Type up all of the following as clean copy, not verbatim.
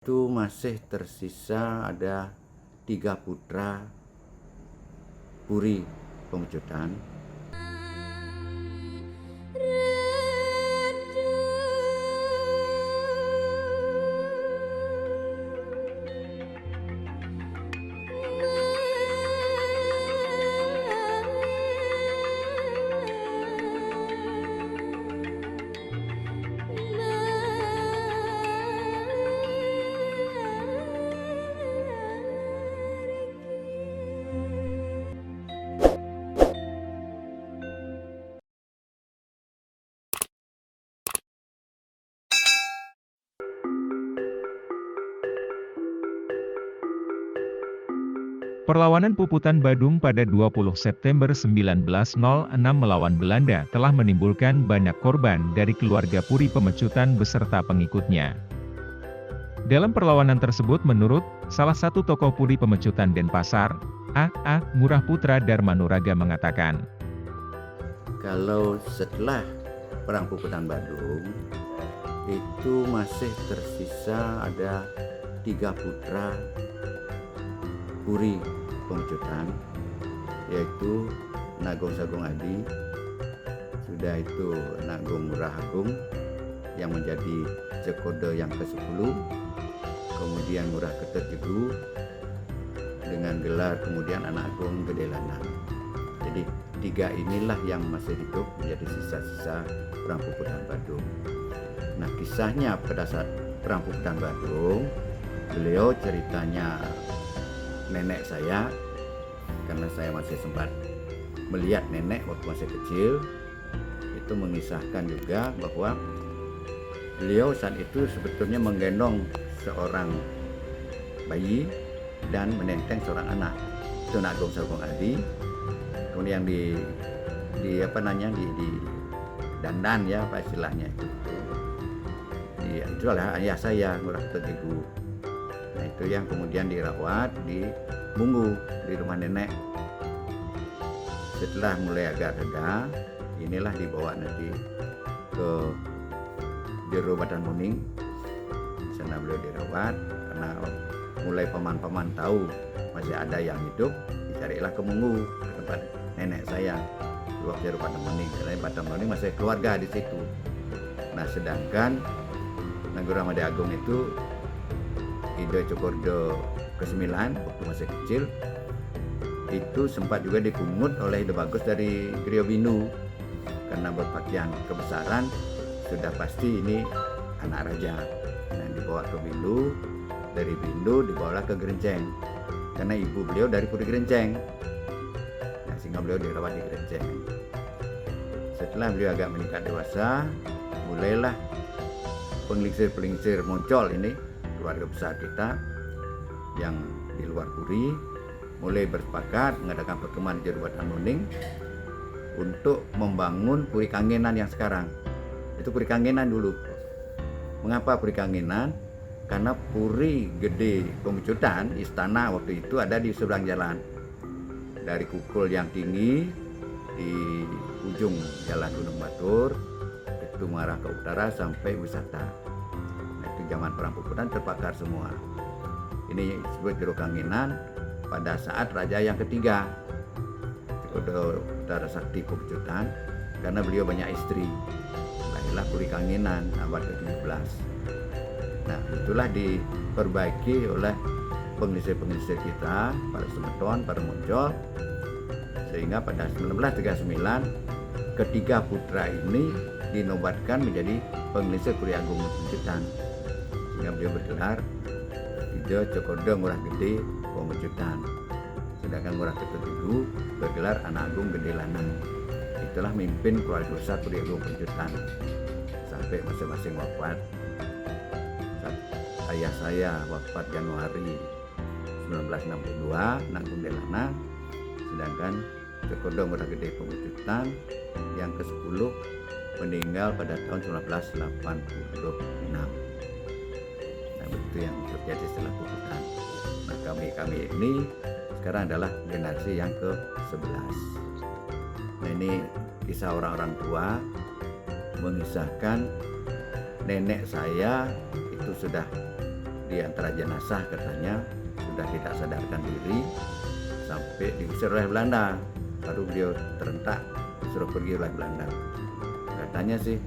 Itu masih tersisa ada 3 putra Puri Pemecutan. Perlawanan Puputan Badung pada 20 September 1906 melawan Belanda telah menimbulkan banyak korban dari keluarga Puri Pemecutan beserta pengikutnya. Dalam perlawanan tersebut menurut salah satu tokoh Puri Pemecutan Denpasar, A.A. Ngurah Putra Darmanuraga mengatakan, Kalau setelah Perang Puputan Badung, itu masih tersisa ada 3 putra Puri Pemecutan, yaitu Nagong Sagung Adi, sudah itu Nagong Ngurah Agung yang menjadi Cekodo yang ke-10, kemudian Ngurah Kertajegu dengan gelar kemudian Anak Agung Gede Lanang. Jadi 3 inilah yang masih hidup menjadi sisa-sisa Perang Puputan Badung. Nah, kisahnya pada saat Perang Puputan Badung, beliau ceritanya nenek saya, karena saya masih sempat melihat nenek waktu masih kecil, itu mengisahkan juga bahwa beliau saat itu sebetulnya menggendong seorang bayi dan menenteng seorang anak, itu Nagong Sagung Adi. Kemudian di dandan ya, apa istilahnya itu adalah ayah saya, Ngurah Kertajegu. Nah, itu yang kemudian dirawat di Munggu di rumah nenek. Setelah mulai agak reda, inilah dibawa nanti ke Jero Badan Muning. Di sana beliau dirawat karena mulai paman-paman tahu masih ada yang hidup, dicarilah ke Munggu, ke tempat nenek saya, di Jero Badan Muning. Karena Badan Muning masih keluarga di situ. Nah, sedangkan Nagong Ramade Agung itu Ido Cokordo ke-9 waktu masih kecil, itu sempat juga dipungut oleh Ido Bagus dari Griyo Bindu karena berpakaian kebesaran, sudah pasti ini anak raja. Nah, dibawa ke Bindu, dari Bindu dibawalah ke Gerenceng karena ibu beliau dari Puri Gerenceng. Nah, sehingga beliau dirawat di Gerenceng. Setelah beliau agak meningkat dewasa, mulailah pelingsir-pelingsir muncul ini, keluarga besar kita yang di luar Puri mulai bersepakat mengadakan pertemuan di Jero Badan Muning untuk membangun Puri Kangenan yang sekarang. Itu Puri Kangenan dulu. Mengapa Puri Kangenan? Karena Puri Gede Pemecutan, istana waktu itu ada di seberang jalan. Dari Kukul yang tinggi di ujung Jalan Gunung Batur, itu mengarah ke utara sampai wisata. Nah, itu zaman Perang Puputan terbakar semua. Ini disebut Jero Kangenan pada saat raja yang ketiga, Cekodo Utara Sakti Pemecutan, karena beliau banyak istri. Lahirlah Puri Kangenan abad ke-17. Nah, itulah diperbaiki oleh pengisir-pengisir kita, para Semeton, para Muncul, sehingga pada 1939 ketiga putra ini dinobatkan menjadi pengelisir Puri Agung Pemecutan, sehingga beliau bergelar Ido Cokordo Ngurah Gede Pemecutan. Sedangkan Ngurah Kertajegu bergelar Anak Agung Gede Lanang. Itulah mimpin keluarga besar Puri Agung Pemecutan sampai masing-masing wafat. Ayah saya wafat Januari 1962, Anak Agung Gede Lanang. Sedangkan Cokordo Ngurah Gede Pemecutan yang ke-10 meninggal pada tahun 1986. Nah, itu yang terjadi setelah Puputan. Nah, kami ini sekarang adalah generasi yang ke-11. Nah, ini kisah orang-orang tua mengisahkan nenek saya itu sudah di antara jenazah katanya sudah tidak sadarkan diri sampai diusir oleh Belanda, baru beliau terentak suruh pergi oleh Belanda. Katanya sih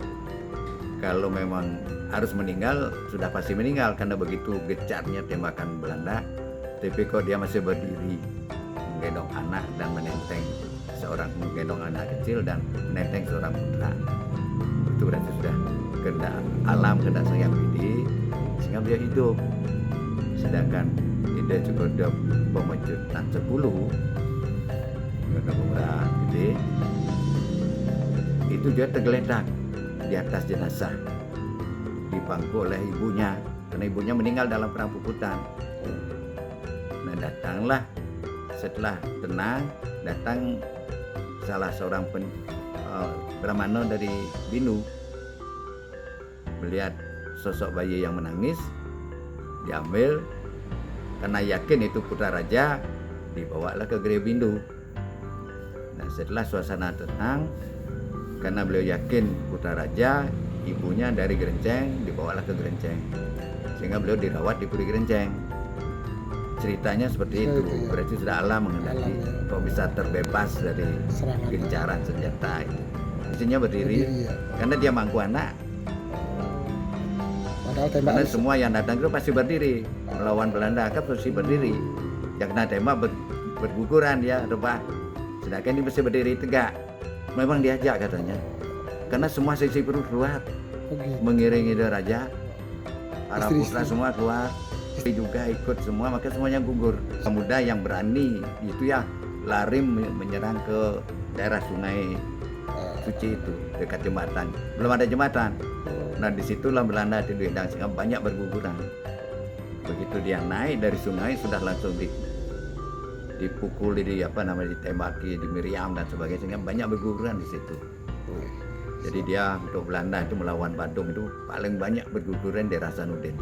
kalau memang harus meninggal sudah pasti meninggal karena begitu gecarnya tembakan Belanda, tapi kok dia masih berdiri menggendong anak dan menggendong anak kecil dan menenteng seorang putra. Itu berarti sudah kehendak alam, kehendak Sang Hyang Widi, sehingga beliau hidup. Sedangkan dia juga ada pemecutan 10 murah gede, itu dia tergeletak di atas jenazah, dipangku oleh ibunya karena ibunya meninggal dalam perang Puputan. Nah, datanglah setelah tenang, datang salah seorang Brahmana dari Binu, melihat sosok bayi yang menangis, diambil karena yakin itu putra raja, dibawalah ke Gere Bindu. Nah, setelah suasana tenang, karena beliau yakin putra raja, ibunya dari Gerenceng, dibawalah ke Gerenceng, sehingga beliau dirawat di Puri Gerenceng. Ceritanya seperti itu, berarti sudah alam mengendaki, kok bisa terbebas dari gencaran senjata itu. Isinya berdiri, karena dia mangku anak. Karena semua yang datang itu pasti berdiri melawan Belanda, kan pasti berdiri. Yang kena tembak berguguran dia, rebah. Sedangkan ini mesti berdiri tegak. Memang diajak katanya, karena semua sisi perut keluar, mengiringi dia raja, para putra semua keluar. Istri juga ikut semua, maka semuanya gugur. Pemuda yang berani itu ya lari menyerang ke daerah Sungai Suci itu dekat jembatan. Belum ada jembatan. Nah, disitulah Belanda dihadang sehingga banyak berguguran. Begitu dia naik dari sungai sudah langsung dipukuli, ditembaki, di meriam dan sebagainya, sehingga banyak berguguran di situ. Jadi dia untuk Belanda itu melawan Badung itu paling banyak berguguran di Hasanuddin.